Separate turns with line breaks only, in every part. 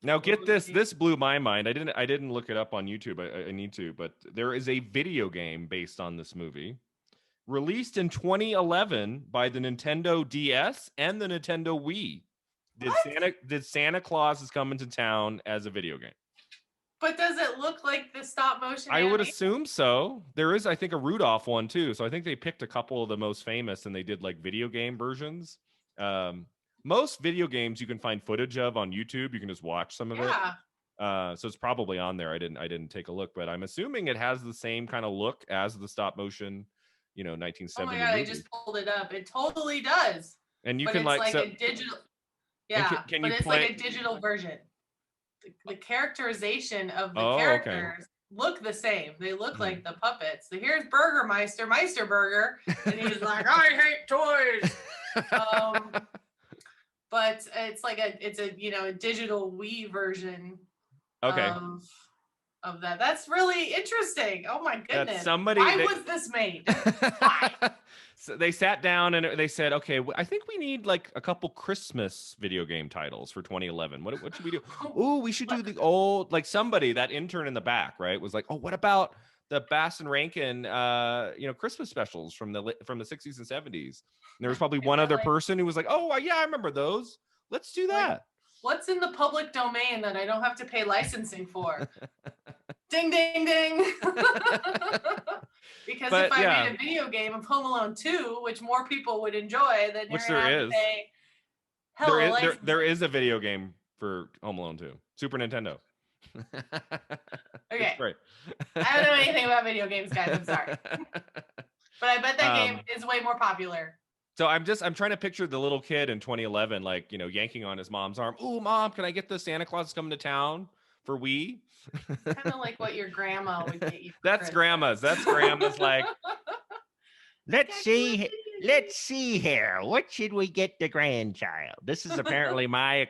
Now get this. This blew my mind. I didn't look it up on YouTube. I need to, but there is a video game based on this movie, released in 2011 by the Nintendo DS and the Nintendo Wii.
What?
Did Santa Claus is coming to town as a video game?
But does it look like the stop motion
I would
animation?
assume so. There is, I think, a Rudolph one too. So I think they picked a couple of the most famous and they did like video game versions. Um, Most video games you can find footage of on YouTube. You can just watch some of it.
Yeah.
So it's probably on there. I didn't take a look, but I'm assuming it has the same kind of look as the stop motion,
Oh my
1970
god, I
movie.
just pulled it up. It totally does.
And you
But
can
it's
like
like
so.
a digital.
And
Yeah,
can
but
you
it's
play?
like a digital version. The characterization of the
Oh, okay.
characters look the same. They look
Hmm.
like the puppets. So here's Burgermeister, Meisterburger, and he's like, I hate toys. But it's like a digital Wii version
Okay.
of that. That's really interesting. Oh my
That
goodness.
somebody
Why
they,
was this made? Why?
So they sat down and they said, "Okay, I think we need like a couple Christmas video game titles for 2011. What should we do? Oh, we should do the old like somebody that intern in the back, right? Was like, oh, what about the Bass and Rankin, Christmas specials from the 60s and 70s? And there was probably
And
one
they're
other
like,
person who was like, oh, yeah, I remember those. Let's do
like,
that.
what's in the public domain that I don't have to pay licensing for? Ding, ding, ding. Because
But,
if I
yeah.
made a video game of Home Alone 2, which more people would enjoy, then
Which
you're going to
there
have to
is.
pay
There
hella
is
licensing.
there is a video game for Home Alone 2, Super Nintendo.
Okay.
Right.
I don't know anything about video games, guys. I'm sorry. But I bet that game is way more popular.
So I'm trying to picture the little kid in 2011, like, yanking on his mom's arm. Oh, mom, can I get the Santa Claus is coming to town for Wii?
Kind of like what your grandma would get you.
That's grandma's. That's grandma's like,
let's see here. What should we get the grandchild? This is apparently my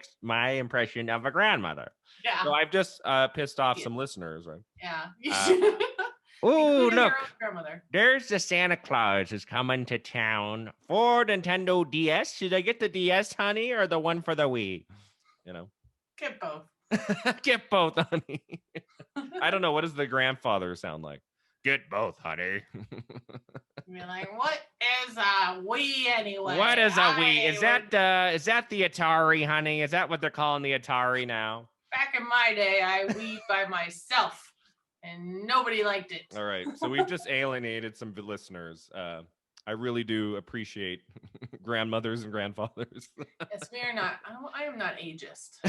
impression of a grandmother.
Yeah.
So I've just pissed off some listeners, right?
Yeah.
Oh, look.
Grandmother.
There's the Santa Claus is coming to town for Nintendo DS. Should I get the DS, honey, or the one for the Wii?
Get both.
Get both, honey. I don't know. What does the grandfather sound like? Get both, honey.
Be like, what is a Wii anyway?
What is a Wii? Is that the Atari, honey? Is that what they're calling the Atari now?
Back in my day, I Wii by myself. And nobody liked it.
All right. So we've just alienated some listeners. I really do appreciate grandmothers and grandfathers.
Yes, we are not. I am not ageist.